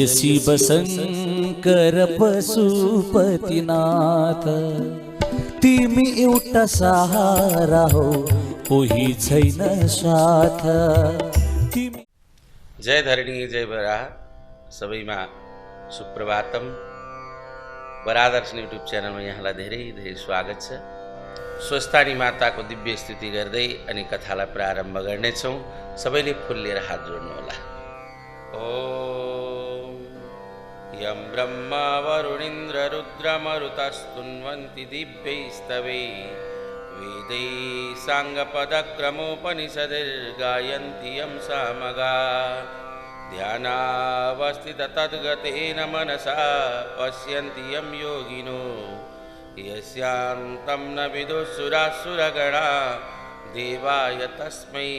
शिव शंकर पशुपतिनाथ तिमी एउटा सहारा हो कोही छैन साथ। जय धरणी जय बराह सबैमा सुप्रभातम। बरादर्शन युट्युब च्यानलमा यहाँलाई धेरै धेरै स्वागत छ। स्वस्थानी माताको दिव्य स्तुति गर्दै अनि कथालाई प्रारम्भ गर्नेछौँ। सबैले फुल लिएर हात जोड्नुहोला। ओम यं ब्रह्मा वरुणेन्द्र रुद्रमरुतस्तुन्वन्ति दिव्यैस्तवै वेदै साङ्गपदक्रमोपनिषदिर्गायन्ति यं सामगा ध्यानावस्थिततद्गतेन मनसा पश्यन्ति यं योगिनो यस्यान्तं न विदुःसुरासुरगणा देवाय तस्मै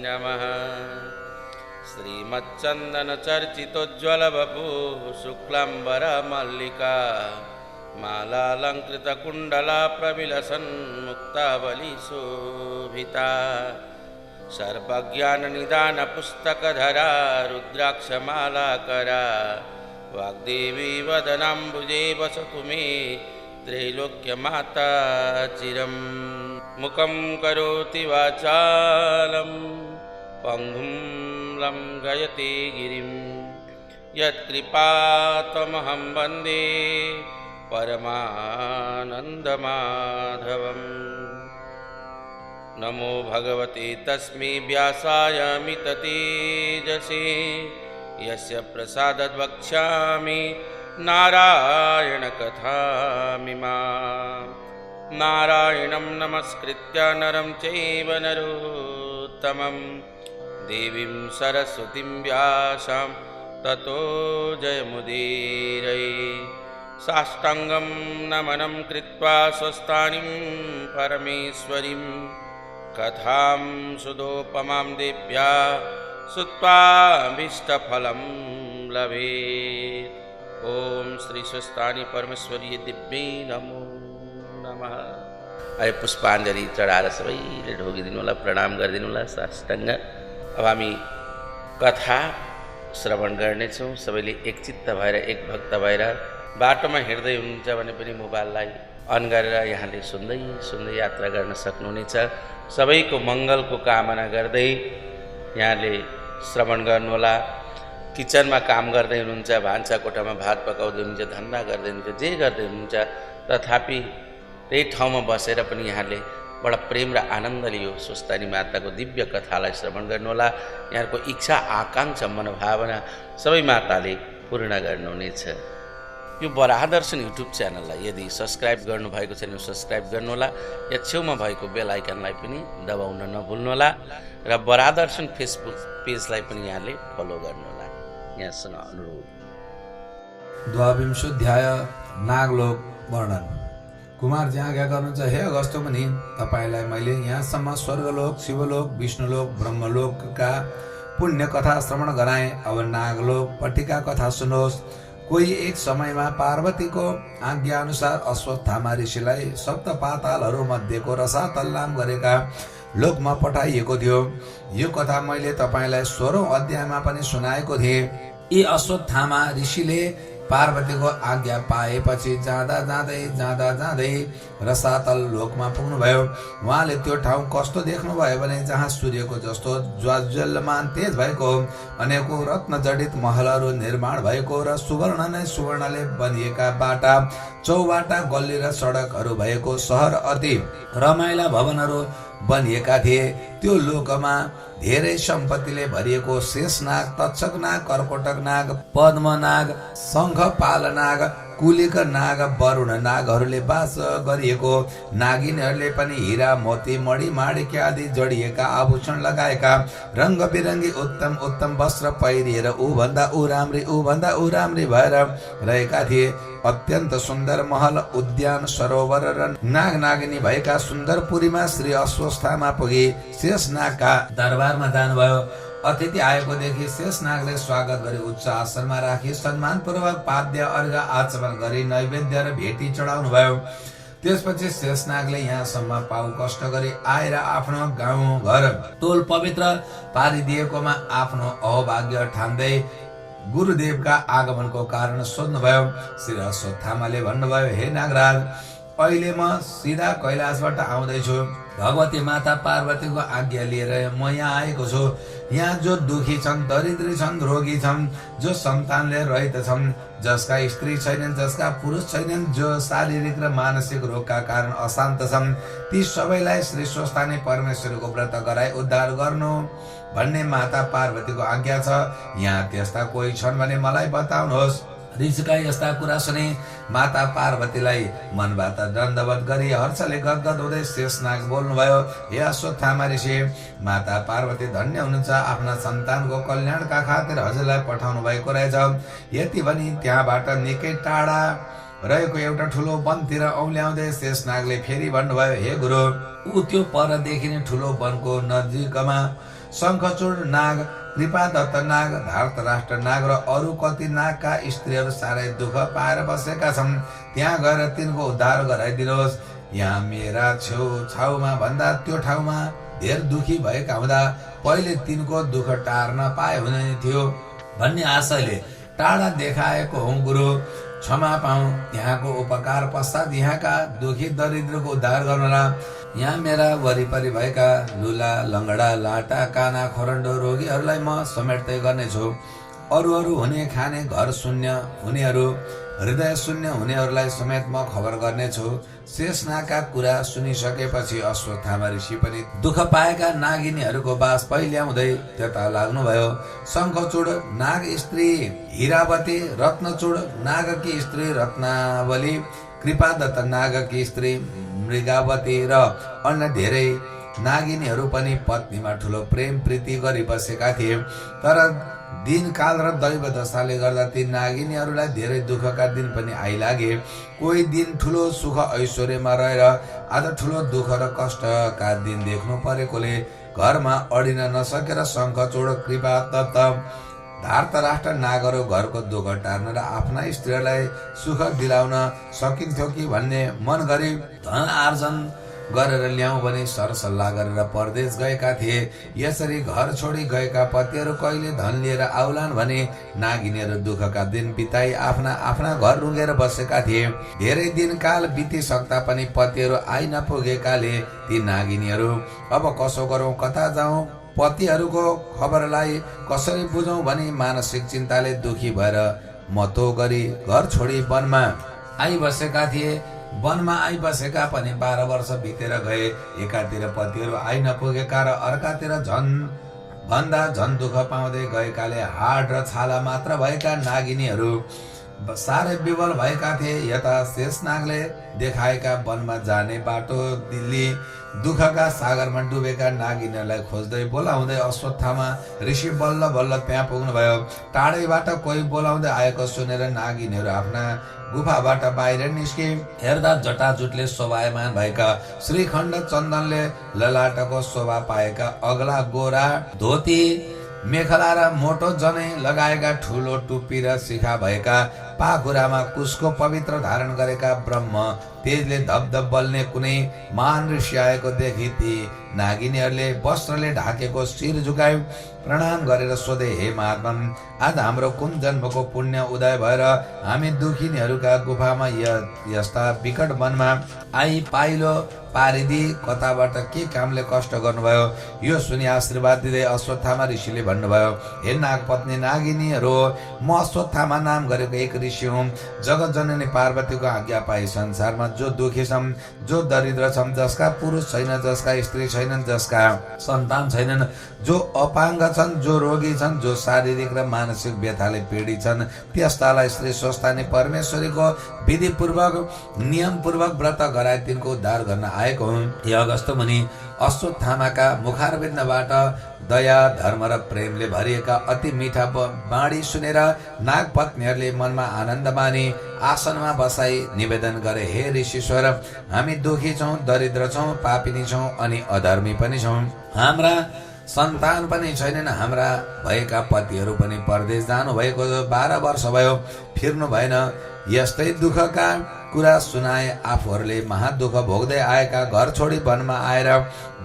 नमः। श्रीमच्चन्दनचर्चितोज्ज्वलवपुः शुक्लाम्बरमल्लिका मालालङ्कृतकुण्डला प्रविलसन्मुक्तावलीशोभिता सर्वज्ञाननिदानपुस्तकधरा रुद्राक्षमालाकरा वाग्देवी वदनाम्बुजे वसतु मे त्रैलोक्यमाता चिरम्। मुखं करोति वाचालं पङ्गुं लङ्घयते गिरिं यत्कृपातमहं वन्दे परमानन्दमाधवम्। नमो भगवते तस्मै व्यासाय मिततेजसे यस्य प्रसादाद् वक्ष्यामि नारायणकथामिमाम्। नारायणं नमस्कृत्य नरं चैव नरोत्तमं देवीं सरस्वतीं व्यासां ततो जयमुदीरये। साष्टाङ्गं नमनं कृत्वा स्वस्थानीं परमेश्वरीं कथां सुदोपमां देव्या श्रुत्वाभीष्टफलं लभेत्। ओम श्री स्वस्थानी परमेश्वरी दिव्यै नमो नमः। अहिले पुष्पाञ्जली चढाएर सबैले ढोगिदिनु होला, प्रणाम गरिदिनु होला साष्टाङ्ग। अब हामी कथा श्रवण गर्नेछौँ। सबैले एकचित्त भएर एक भक्त भएर बाटोमा हिँड्दै हुनुहुन्छ भने पनि मोबाइललाई अन गरेर यहाँले सुन्दै सुन्दै यात्रा गर्न सक्नुहुनेछ। सबैको मङ्गलको कामना गर्दै यहाँले श्रवण गर्नुहोला। किचनमा काम गर्दै हुनुहुन्छ, भान्सा कोठामा भात पकाउँदै हुनुहुन्छ, धन्दा गर्दै हुनुहुन्छ, जे गर्दै हुनुहुन्छ, तथापि त्यही ठाउँमा बसेर पनि यहाँले बडा प्रेम र आनन्दले यो स्वस्थानी माताको दिव्य कथालाई श्रवण गर्नुहोला। यहाँको इच्छा आकाङ्क्षा मनोभावना सबै माताले पूर्ण गर्नुहुनेछ। यो बरादर्शन युट्युब च्यानललाई यदि सब्सक्राइब गर्नुभएको छैन सब्सक्राइब गर्नुहोला। या छेउमा भएको बेल आइकनलाई पनि दबाउन नभुल्नुहोला र बरादर्शन फेसबुक पेजलाई पनि यहाँले फलो गर्नुहोला। यहाँसँग अनुरोध। द्वाविंशोऽध्याय नागलोक वर्णन। कुमारजी आज्ञा गर्नुहुन्छ, हे अगस्त्य मुनि, तपाईँलाई मैले यहाँसम्म स्वर्गलोक, शिवलोक, विष्णुलोक, ब्रह्मलोकका पुण्य कथा श्रवण गराएँ। अब नागलोक पट्टिका कथा सुन्नुहोस्। कोही एक समयमा पार्वतीको आज्ञा अनुसार अश्वत्थामा ऋषिलाई सप्त पातालहरू मध्येको रसातल नाम गरेका लोकमा पठाइएको थियो। यो कथा मैले तपाईँलाई 16औं अध्यायमा पनि सुनाएको थिएँ। यी अश्वत्थामा ऋषिले पार्वतीको आज्ञा पाएपछि जाँदा जाँदै रसातल लोकमा पुग्नुभयो। उहाँले त्यो ठाउँ कस्तो देख्नुभयो भने जहाँ सूर्यको जस्तो ज्वाज्वल्यमान तेज भएको अनेकौं रत्न जडित महलहरू निर्माण भएको र सुवर्ण नै सुवर्णले बनिएका बाटा चौबाटा गल्ली र सडकहरू भएको सहर अति रमाइला भवनहरू बनिएका थिए। त्यो लोकमा धेरै सम्पत्तिले भरिएको शेषनाग, तक्षक नाग, कर्कोटक नाग, पद्मनाग, शङ्खपाल नाग, कुलिक नाग, वरुण नागहरूले बास गरिएको। नागिनहरूले पनि हिरा, मोती, मणि, माणिक आदि जडिएका आभूषण लगाएका, रङ्ग बिरङ्गी उत्तम उत्तम वस्त्र पहिरिएर ऊभन्दा ऊ राम्री भएर रहेका थिए। अत्यन्त सुन्दर महल, उद्यान, सरोवर र नाग नागिनी भएका सुन्दरपुरीमा श्री अश्वत्थामा पुगे शेषनागका दरबारमा जानुभयो। अतिथि आएको देखि शेषनागले स्वागत गरी उच्च आसनमा राखी सम्मानपूर्वक पाद्य अर्घ आचमन गरी नैवेद्य र भेटी चढाउनु भयो। त्यसपछि शेषनागले यहाँसम्म पाउ कष्ट गरी आएर आफ्नो गाउँ घर टोल पवित्र पारिदिएकोमा आफ्नो अहोभाग्य ठान्दै गुरुदेवका आगमनको कारण सोध्नुभयो। श्री अश्वत्थामाले भन्नुभयो, हे नागराज, अहिले म सिधा कैलाशबाट आउँदैछु। भगवती माता पार्वतीको आज्ञा लिएर म यहाँ आएको छु। यहाँ जो दुखी छन्, दरिद्री छन्, रोगी छन्, जो सन्तानले रहित छन्, जसका स्त्री छैनन्, जसका पुरुष छैनन्, जो शारीरिक र मानसिक रोगका कारण अशान्त छन्, ती सबैलाई श्री स्वस्थानी परमेश्वरको व्रत गराई उद्धार गर्नु भन्ने माता पार्वतीको आज्ञा छ। यहाँ त्यस्ता कोही छन् भने मलाई बताउनुहोस्। ऋषिका यस्ता कुरा सुने माता पार्वतीलाई मनबाट दण्डवत गरी हर्षले गदगद हुँदै शेषनाग बोल्नुभयो, हे अश्वत्थामा ऋषि, माता पार्वती धन्य हुनुहुन्छ। आफ्ना सन्तानको कल्याणका खातिर हजुरलाई पठाउनु भएको रहेछ। यति भनी त्यहाँबाट निकै टाढा रहेको एउटा ठुलो वनतिर औल्याउँदै शेषनागले फेरि भन्नुभयो, हे गुरु, ऊ त्यो पर देखिने ठुलो वनको नजिकमा शङ्खचूड नाग, कृपादत्त नाग, धार्तराष्ट्र नाग र अरू कति नागका स्त्रीहरू साह्रै दुःख पाएर बसेका छन्। त्यहाँ गएर तिनको उद्धार गराइदिनुहोस्। यहाँ मेरा छेउछाउमा भन्दा त्यो ठाउँमा धेर दुखी भएका हुँदा पहिले तिनको दुःख टार्न पाए हुने थियो भन्ने आशयले टाढा देखाएको हुँ। गुरु, क्षमा पाऊ। त्यहाँको उपकार पश्चात यहाँका दुखी दरिद्रको उद्धार गर्नुला। यहाँ मेरा वरिपरि भएका लुला, लङ्गडा, लाटा, काना, खोरन्डो रोगीहरूलाई म समेट्दै गर्नेछु। अरू हुने खाने घर शून्य हुनेहरू, हृदय शून्य हुनेहरूलाई समेत म खबर गर्नेछु। शेषनागका कुरा सुनिसकेपछि अश्वत्थामा ऋषि पनि दुःख पाएका नागिनीहरूको बास पहिल्याउँदै त्यता लाग्नुभयो। शङ्खचूड नाग स्त्री हिरावती, रत्नचूड नागकी स्त्री रत्नावली, कृपादत्त नागकी स्त्री मृगावती र अन्य धेरै नागिनीहरू पनि पत्नीमा ठुलो प्रेम प्रीति गरी बसेका थिए। तर दिनकाल र दैव दशाले गर्दा ती नागिनीहरूलाई धेरै दुःखका दिन पनि आइलागे। कोही दिन ठुलो सुख ऐश्वर्यमा रहेर आज ठुलो दुःख र कष्टका दिन देख्नु परेकोले घरमा अडिन नसकेर शङ्खचूड, कृपादत्त, धार्तराष्ट्र नागहरू घरको दुःख टार्न र आफ्ना स्त्रीहरूलाई सुख दिलाउन सकिन्थ्यो कि भन्ने मन गरी धन आर्जन गरेर ल्याउँ भने सरसल्लाह गरेर परदेश गएका थिए। यसरी घर छोडी गएका पतिहरू कहिले धन लिएर आउलान् भने नागिनीहरू दुःखका दिन बिताई आफ्ना आफ्ना घर रुँगेर बसेका थिए। धेरै दिन काल बितिसक्दा पनि पतिहरू आइ नपुगेकाले ती नागिनीहरू अब कसो गरौँ, कता जाउँ, पतिहरूको खबरलाई कसरी बुझौँ भनी मानसिक चिन्ताले दुखी भएर मतो गरी घर छोडी वनमा आइबसेका थिए। वनमा आइबसेका पनि 12 वर्ष बितेर गए। एकातिर पतिहरू आइ नपुगेका र अर्कातिर झन दुःख पाउँदै गएकाले हाड र छाला मात्र भएका नागिनीहरू साह्रै विवल भएका थिए। यता शेषनागले देखाएका वनमा जाने बाटो दिल्ली दुःखका सागरमा डुबेका नागिनीहरूलाई खोज्दै बोलाउँदै अश्वत्थामा ऋषि बल्ल बल्ल त्यहाँ पुग्नुभयो। टाढैबाट कोही बोलाउँदै आएको सुनेर नागिनीहरू आफ्ना गुफाबाट बाहिर निस्के। हेर्दा जटाजुटले शोभायमान भएका, श्रीखण्ड चन्दनले ललाटको शोभा पाएका, अग्ला गोरा धोती मेखला र मोटो जनै लगाएका, ठुलो टुप्पी र शिखा भएका, पाखुरामा कुशको पवित्र धारण गरेका, ब्रह्म तेजले धपधप बल्ने कुनै महान ऋषि आएको देखि ती नागिनीहरूले वस्त्रले ढाकेको शिर झुकायो। प्रणाम गरेर सोधे, हे महात्मा, आज हाम्रो कुन जन्मको पुण्य उदय भएर हामी दुखिनीहरूका गुफामा यस्ता विकट वनमा आई पाइलो पारिदी, कताबाट के कामले कष्ट गर्नुभयो? यो सुनि आशीर्वाद दिँदै अश्वत्थामा ऋषिले भन्नुभयो, हे नागपत्नी नागिनीहरू, म अश्वत्थामा नाम गरेको एक ऋषि हुँ। जगत जननी पार्वतीको आज्ञा पाई संसारमा जो दुखी छन्, जो दरिद्र छन्, जसका पुरुष छैन, जसका स्त्री छैनन्, जसका सन्तान छैनन्, जो अपाङ्ग छन्, जो रोगी छन्, जो शारीरिक र मानसिक व्यथाले पीडित छन्, त्यस्तालाई श्री स्वस्थानी परमेश्वरीको विधिपूर्वक नियमपूर्वक व्रत गराए तिनको उद्धार गर्न आएको हुँ। हे अगस्त्य मुनि, अश्वत्थामाका मुखारविन्दबाट दया, धर्म र प्रेमले भरिएका अति मिठा बाणी सुनेर नागपत्नीहरूले मनमा आनन्द माने आसनमा बसाई निवेदन गरे, हे ऋषिश्वर, हामी दुखी छौँ, दरिद्र छौँ, पापिनी छौँ अनि अधर्मी पनि छौँ। हाम्रा सन्तान पनि छैनन्, हाम्रा भएका पतिहरू पनि परदेश जानु भएको 12 वर्ष भयो, फिर्नु भएन। यस्तै दुःखका कुरा सुनाए। आफूहरूले महादुःख भोग्दै आएका, घर छोडी वनमा आएर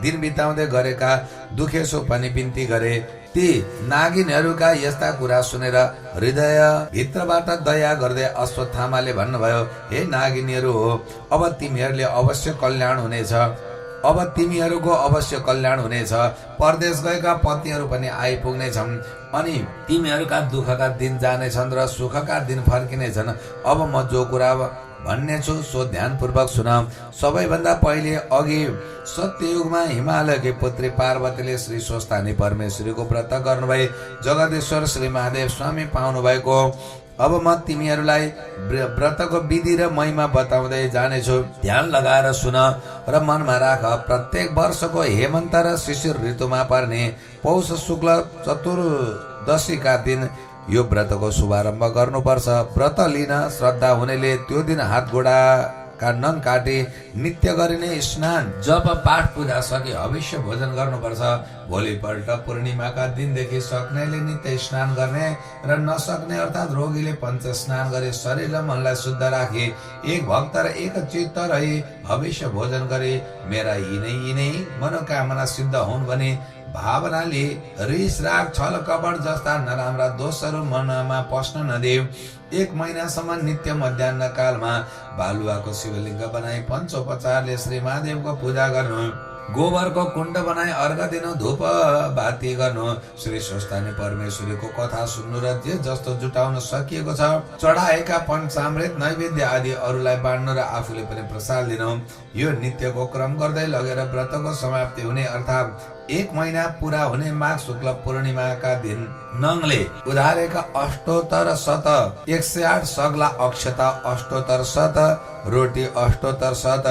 दिन बिताउँदै गरेका दुखेसो पनि बिन्ती गरे। ती नागिनहरूका यस्ता कुरा सुनेर हृदय भित्रबाट दया गर्दै अश्वत्थामाले भन्नुभयो, हे नागिनीहरू हो, अब तिमीहरूले अवश्य कल्याण हुनेछ। अब तिमीहरूको अवश्य कल्याण हुनेछ। परदेश गएका पतिहरू पनि आइपुग्नेछन् अनि तिमीहरूका दुःखका दिन जानेछन् र सुखका दिन फर्किनेछन्। अब म जो कुरा भन्ने छु सो ध्यानपूर्वक सुन। सबैभन्दा पहिले अघि सत्ययुगमा हिमालयकी पुत्री पार्वतीले श्री स्वस्थानी परमेश्वरीको व्रत गर्नुभए जगदीश्वर श्री महादेव स्वामी पाउनु भएको। अब म तिमीहरूलाई व्रतको विधि र महिमा बताउँदै जानेछु। ध्यान लगाएर सुन र मनमा राख। प्रत्येक वर्षको हेमन्त र शिशिर ऋतुमा पर्ने पौष शुक्ल चतुर्दशीका दिन यो व्रतको शुभारम्भ गर्नुपर्छ। व्रत लिन श्रद्धा हुनेले त्यो दिन हात गोडाका नङ काटी नित्य गरिने स्नान जप पाठ पूजा सके अवश्य भोजन गर्नुपर्छ। भोलिपल्ट पूर्णिमाका दिनदेखि सक्नेले नित्य स्नान गर्ने र नसक्ने अर्थात् रोगीले पञ्च स्नान गरे शरीर र मनलाई शुद्ध राखे एक भक्त र एक चित्त रही भविष्य भोजन गरे मेरा यिनै मनोकामना सिद्ध हुन् भने भावनाले रिस राग छल कपट जस्ता नराम्रा दोषहरू मनमा पस्न नदेऊ। 1 महिनासम्म नित्य मध्याह्न कालमा बालुवाको शिवलिङ्ग बनाई पञ्चोपचारले श्री महादेवको पूजा गर्नु। गोबरको कुण्ड बनाई अर्घ दिनु, धूप बाती गर्नु, श्री स्वस्थानी परमेश्वरीको कथा सुन्नु र जे जस्तो जुटाउन सकिएको छ चढाएका पञ्चामृत नैवेद्य आदि अरूलाई बाँड्नु र आफूले पनि प्रसाद लिनु। यो नित्यको क्रम गर्दै लगेर व्रतको समाप्ति हुने अर्थात् 1 महिना पूरा हुने माघ शुक्ल पूर्णिमाका दिन नङले उधारेका अष्टोत्तर शत 108 सग्ला अक्षता, अष्टोत्तर शत रोटी, अष्टोत्तर शत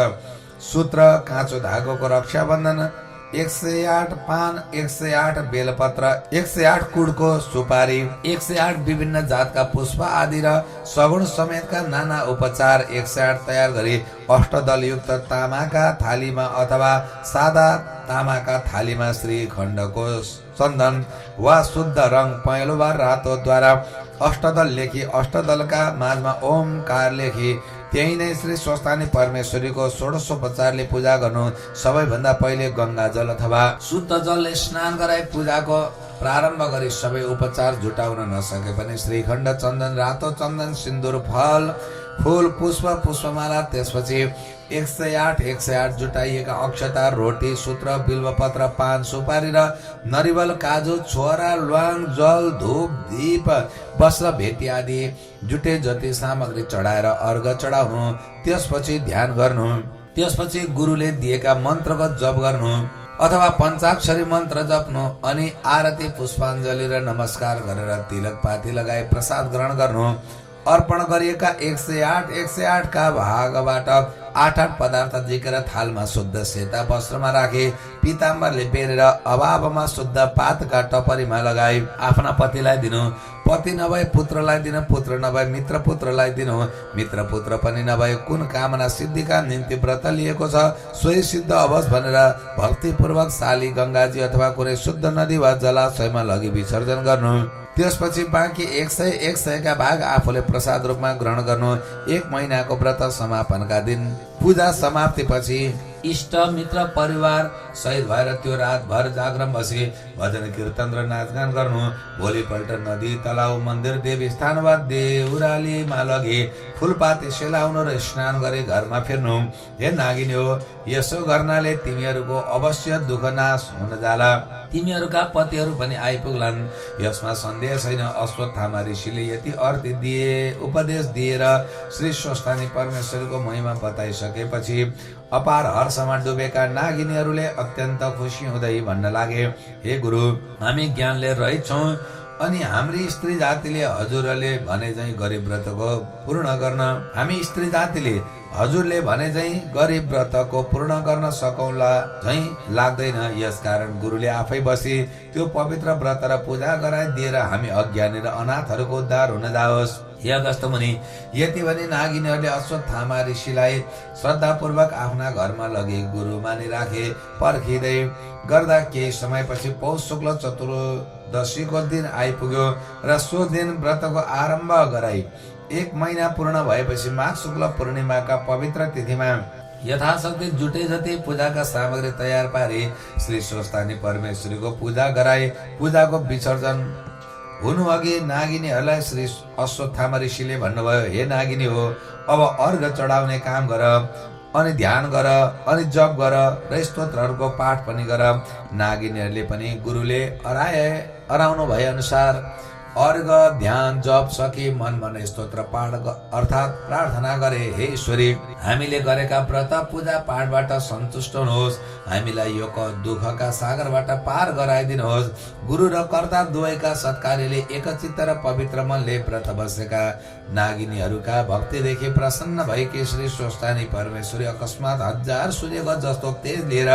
सूत्र, काँचो धागोको रक्षाबन्धन, 108 पान, 108 बेलपत्र, 108 कुडको सुपारी, 108 विभिन्न जातका पुष्प आदि र सगुण समेतका नाना उपचार 108 तयार गरी अष्टदलयुक्त तामाका थालीमा अथवा सादा तामाका थालीमा श्रीखण्डको चन्दन वा शुद्ध रङ पहेँलो वा रातोद्वारा अष्टदल लेखी अष्टदलका माझमा ओमकार लेखी त्यही नै श्री स्वस्थानी परमेश्वरीको षोडशोपचारले पूजा गर्नु। सबैभन्दा पहिले गंगा जल अथवा शुद्ध जलले स्नान गराई पूजाको प्रारम्भ गरी सबै उपचार जुटाउन नसके पनि श्रीखण्ड, चन्दन, रातो चन्दन, सिन्दुर, फल, फूल, पुष्प, पुष्पमाला, त्यसपछि 108 जुटाइएका अक्षता, रोटी, सूत्र, बिल्वपत्र, पान, सुपारी र नरिवल, काजु, छोरा, ल्वाङ, जल, धूप, दीप, वस्त्र, भेटी आदि जुटे जति सामग्री चढाएर अर्घ चढाउनु। त्यसपछि ध्यान गर्नु। त्यसपछि गुरुले दिएका मन्त्रको जप गर्नु अथवा पञ्चाक्षरी मन्त्र जप्नु अनि आरती, पुष्पाञ्जली र नमस्कार गरेर तिलक पाती लगाई प्रसाद ग्रहण गर्नु। अर्पण गरिएका 108 का भागबाट 8 पदार्थ झिकेर थालमा शुद्ध सेता वस्त्रमा राखे पिताम्बरले बेरेर अभावमा शुद्ध पातका टपरीमा लगाई आफ्ना पतिलाई दिनु। पति नभए पुत्रलाई दिनु, पुत्र नभए मित्र पुत्रलाई दिनु, मित्र पुत्र पनि नभए कुन कामना सिद्धिका निम्ति व्रत लिएको छ सोही सिद्ध अवश्य भनेर भक्तिपूर्वक साली, गंगाजी अथवा कुनै शुद्ध नदी वा जलाशयमा लगी विसर्जन गर्नु। त्यसपछि बाँकी 100 का भाग आफूले प्रसाद रूपमा ग्रहण गर्नु। 1 महिनाको व्रत समापनका दिन पूजा समाप्तिपछि इष्ट मित्र परिवार सहित भएर त्यो रातभर जागरण बसी भजन कीर्तन र नाचगान गर्नु। भोलिपल्ट नदी, तलाउ, मन्दिर, देवी स्थान वा देउरालीमा लगे फुलपाती सेलाउनु र स्नान गरी घरमा फिर्नु। हे नागिनी हो, यसो गर्नाले तिमीहरूको अवश्य दुःख नाश हुन जाला, तिमीहरूका पतिहरू पनि आइपुग्लान्। यसमा सन्देह छैन। अश्वत्थामा ऋषिले यति अर्थ उपदेश दिएर श्री स्वस्थानी परमेश्वरको महिमा बताइसकेपछि अपार हर्षमा डुबेका नागिनीहरूले अत्यन्त खुसी हुँदै भन्न लागे, हे गुरु, हामी ज्ञानले रहित छौं अनि हाम्री स्त्री जातिले हजुरले भने चाहिँ गरिब व्रतको पूर्ण गर्न हामी स्त्री जातिले हजुरले भने चाहिँ गरिब व्रतको पूर्ण गर्न सकौँला झैं लाग्दैन। यसकारण गुरुले आफै बसी त्यो पवित्र व्रत र पूजा गराइदिएर हामी अज्ञानी र अनाथहरूको उद्धार हुन जाओस्। हे अगस्त मुनि, यति भने नागिनीहरूले अश्वत्थामा ऋषिलाई श्रद्धापूर्वक आफ्ना घरमा लगे गुरु मानिराखे। पर्खिँदै गर्दा केही समयपछि पौष शुक्ल चतुर्दशीको दिन आइपुग्यो र सो दिन व्रतको आरम्भ गराई। 1 महिना पूर्ण भएपछि माघ शुक्ल पूर्णिमाका पवित्र तिथिमा यथाशक्ति जुटे जति पूजाका सामग्री तयार पारी श्री स्वस्थानी परमेश्वरीको पूजा गराए। पूजाको विसर्जन हुनु अघि नागिनीहरूलाई श्री अश्वत्थामा ऋषिले भन्नुभयो, हे नागिनी हो, अब अर्घ चढाउने काम गर अनि ध्यान गर अनि जप गर र स्तोत्रहरूको पाठ पनि गर। नागिनीहरूले पनि गुरुले अराउनु भए अनुसार अर्घ ध्यान जप सके मन मन स्तोत्र पाठ अर्थात् प्रार्थना गरे। हे ईश्वरी, हामीले गरेका व्रत पूजा पाठबाट सन्तुष्ट हुनुहोस्, हामीलाई यो दुःखका सागरबाट पार गराइदिनुहोस्। गुरु र कर्ता दुवैका सत्कार्यले एकचित्त र पवित्र मनले व्रत बसेका नागिनीहरूका भक्तिदेखि प्रसन्न भएकी श्री स्वस्थानी परमेश्वरी अकस्मात 1000 सूर्यको जस्तो तेज लिएर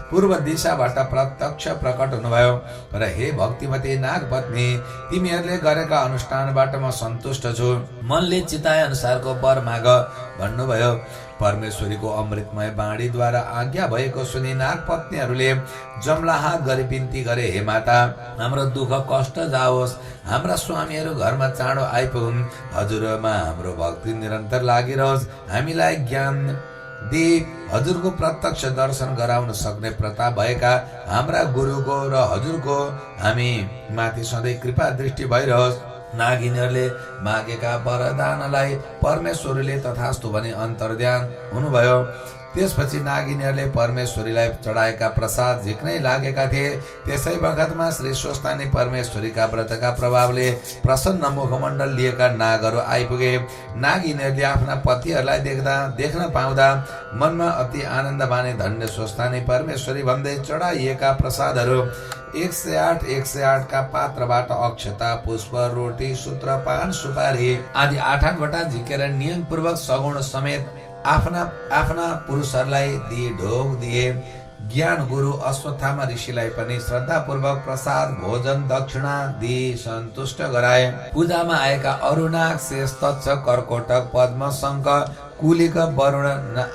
पूर्व दिशाबाट प्रत्यक्ष प्रकट हुनुभयो र हे भक्तिमती नागपत्नी, तिमीहरूले गरेका अनुष्ठानबाट म सन्तुष्ट छु, मनले चिताए अनुसारको वर माग भन्नुभयो। परमेश्वरीको अमृतमय बाणीद्वारा आज्ञा भएको सुनि नागपत्नीहरूले जमला हात गरी बिन्ती गरे, हे माता, हाम्रो दुःख कष्ट जाओस्, हाम्रा स्वामीहरू घरमा चाँडो आइपुगुन्, हजुरमा हाम्रो भक्ति निरन्तर लागिरहोस्, हामीलाई ज्ञान दि हजुरको प्रत्यक्ष दर्शन गराउन सक्ने प्रताप भएका हाम्रा गुरुको र हजुरको हामी माथि सधैँ कृपा दृष्टि भइरहोस्। नागिनीहरूले मागेका वरदानलाई परमेश्वरीले तथास्तु भनी अन्तर्ध्यान हुनुभयो। त्यसपछि नागिनीहरूले परमेश्वरीलाई चढाएका प्रसाद झिक्नै लागेका थिए। त्यसै बखतमा श्री स्वस्थानी परमेश्वरीका व्रतका प्रभावले प्रसन्न मुखमण्डल लिएका नागहरू आइपुगे। नागिनीहरूले आफ्ना पतिहरूलाई देख्न पाउँदा मनमा अति आनन्द माने धन्य स्वस्थानी परमेश्वरी भन्दै चढाइएका प्रसादहरू 108 का पात्रबाट अक्षता, पुष्प, रोटी, सूत्र, पान, सुपारी आदि 8 वटा झिकेर नियमपूर्वक सगुण समेत आफ्ना पुरुषहरूलाई दिए ढोग दिए। ज्ञान गुरु अश्वत्थामा ऋषिलाई पनि श्रद्धापूर्वक प्रसाद भोजन दक्षिणा दिई सन्तुष्ट गराए। पूजामा आएका अरू नाग, शेष, तक्षक, कर्कोटक, पद्म, शङ्ख, कुलिक, वरुण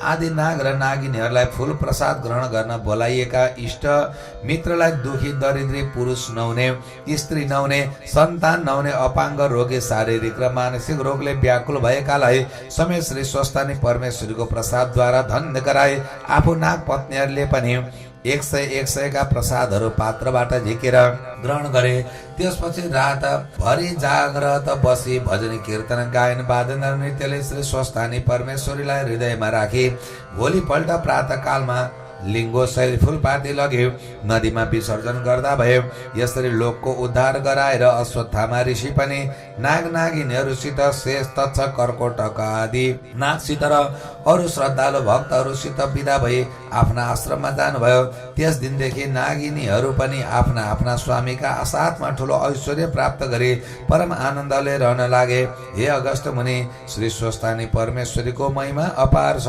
आदि नाग र नागिनीहरूलाई फूल प्रसाद ग्रहण गर्न बोलाइएका इष्ट मित्रलाई दुखी दरिद्री, पुरुष नहुने, स्त्री नहुने, सन्तान नहुने, अपाङ्ग, रोगी, शारीरिक र मानसिक रोगले व्याकुल भएकालाई समेत श्री स्वस्थानी परमेश्वरीको प्रसादद्वारा धन्य गराए। आफू नाग पत्नीहरूले पनि 100 का प्रसादहरू पात्रबाट झिकेर ग्रहण गरे। त्यसपछि रात भरि जाग्रत बसी भजन कीर्तन गायन वादन र नृत्यले श्री स्वस्थानी परमेश्वरीलाई हृदयमा राखी भोलिपल्ट प्रातः कालमा लिङ्गो शैल फुलपाती लग्यो, नदीमा विसर्जन गर्दा भयो। यसरी लोकको उद्धार गराएर अश्वत्थामा ऋषि पनि नाग नागिनीहरूसित, शेष, तक्षक, कर्कोटक आदि नागसित र अरू श्रद्धालु भक्तहरूसित विदा भई आफ्ना आश्रममा जानुभयो। त्यस दिनदेखि नागिनीहरू पनि आफ्ना आफ्ना स्वामीका साथमा ठुलो ऐश्वर्य प्राप्त गरी परम आनन्दले रहन लागे। हे अगस्त मुनि, श्री स्वस्थानी परमेश्वरीको महिमा अपार छ।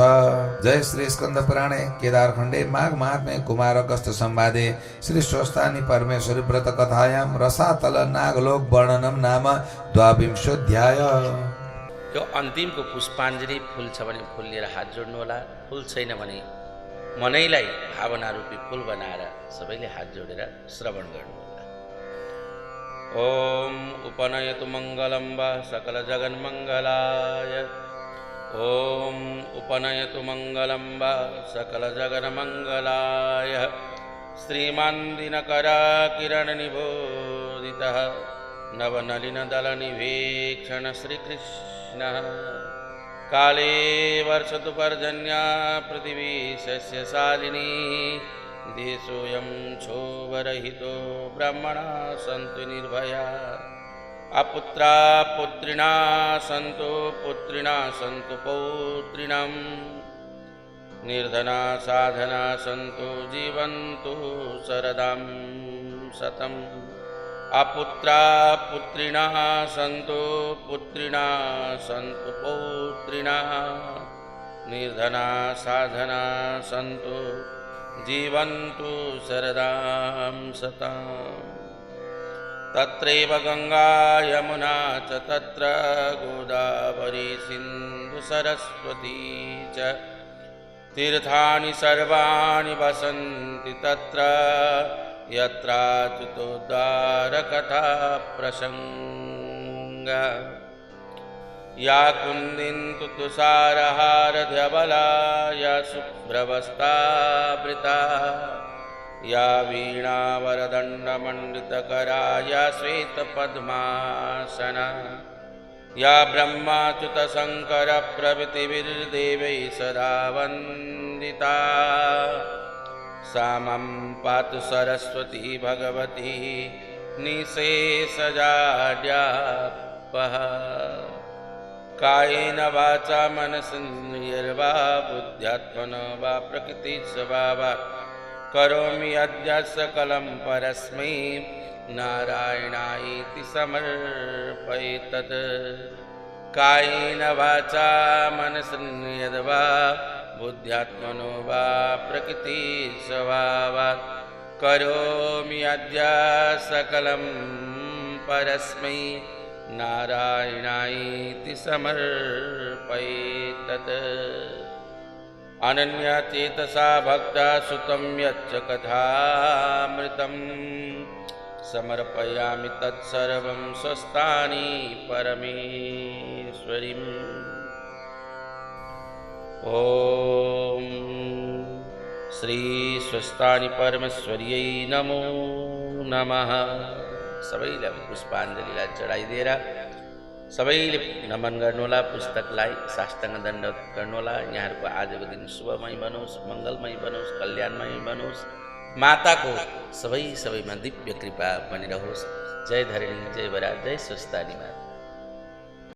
जय श्री स्कन्द पुराणे केदारखण्डे माघ महात्म्य कुमार अगस्त संवादे श्री स्वस्थानी परमेश्वरी व्रत कथायां रसातल नागलोक वर्णनम नाम 22अध्याय। यो अन्तिमको पुष्पाञ्जली फुल छ भने फुल लिएर हात जोड्नु होला, फुल छैन भने मनैलाई भावना रूपी फुल बनाएर सबैले हात जोडेर श्रवण गर्नु होला। ओम उपनयतु मङ्गलं वा सकल जगन्मङ्गलाय, ओम उपनयतु मङ्गलं वा सकल जगन्मङ्गलाय। श्रीमान् दिनकराकिरणनिबोधितः नवनलिनदलनिवेक्षण श्रीकृष्णः। काले वर्षतु पर्जन्या पृथिवी सस्यशालिनी, देशोऽयं क्षोभरहितो ब्रह्मणा सन्तु निर्भया। अपुत्रा पुत्रिणा सन्तु, पुत्रिणा सन्तु पौत्रिणम्, निर्धना साधना सन्तु, जीवन्तु शरदां शतम्। अपुत्रा पुत्रिणा सन्तु, पुत्रिणा सन्तु पौत्रिणा, निर्धना साधना सन्तु, जीवन्तु शरदां शतम्। तत्रैव गंगा यमुना च तत्र गोदावरी सिंधु सरस्वती च तीर्थानि सर्वाणि वसन्ति तत्र यत्राच्युतोद्धारकथा प्रसंगा या कुन्दिन्तु तुषारहारधवला या शुभ्रवस्त्रावृता या वीणावरदण्डमण्डितकरा या श्वेतपद्मासना या ब्रह्माच्युतशङ्करप्रभृतिभिर्देवैः सदा वन्दिता सा मम पातु सरस्वती भगवती निःशेषजाड्यापः कायेन वाचा मनसेन्द्रियैर्वा बुद्ध्यात्मना वा प्रकृतिस्वभावात् करोमि अद्य सकलं परस्मै नारायणायेति समर्पयेतत् कायेन वाचा मनसेन्द्रियैर्वा बुद्ध्यात्मनो वा प्रकृतिस्वभावात् करोमि अद्य सकलं परस्मै नारायणायेति समर्पयेतत् अनन्यचेतसा भक्ता सुतं यच्च कथामृतं समर्पयामि तत्सर्वं स्वस्तानि परमेश्वरीम् ॐ श्री स्वस्तानि परमेश्वर्यै नमो नमः। सबैले पुष्पाञ्जलीलाई चढाइदिएर सबैले नमन गर्नुहोला, पुस्तकलाई साष्टाङ्ग दण्डवत गर्नुहोला। यहाँहरूको आजको दिन शुभमय बनोस्, मङ्गलमय बनोस्, कल्याणमय बनोस्। माताको सबैमा दिव्य कृपा बनिरहोस्। जय धरणी, जय बराज, जय स्वस्तानी माता।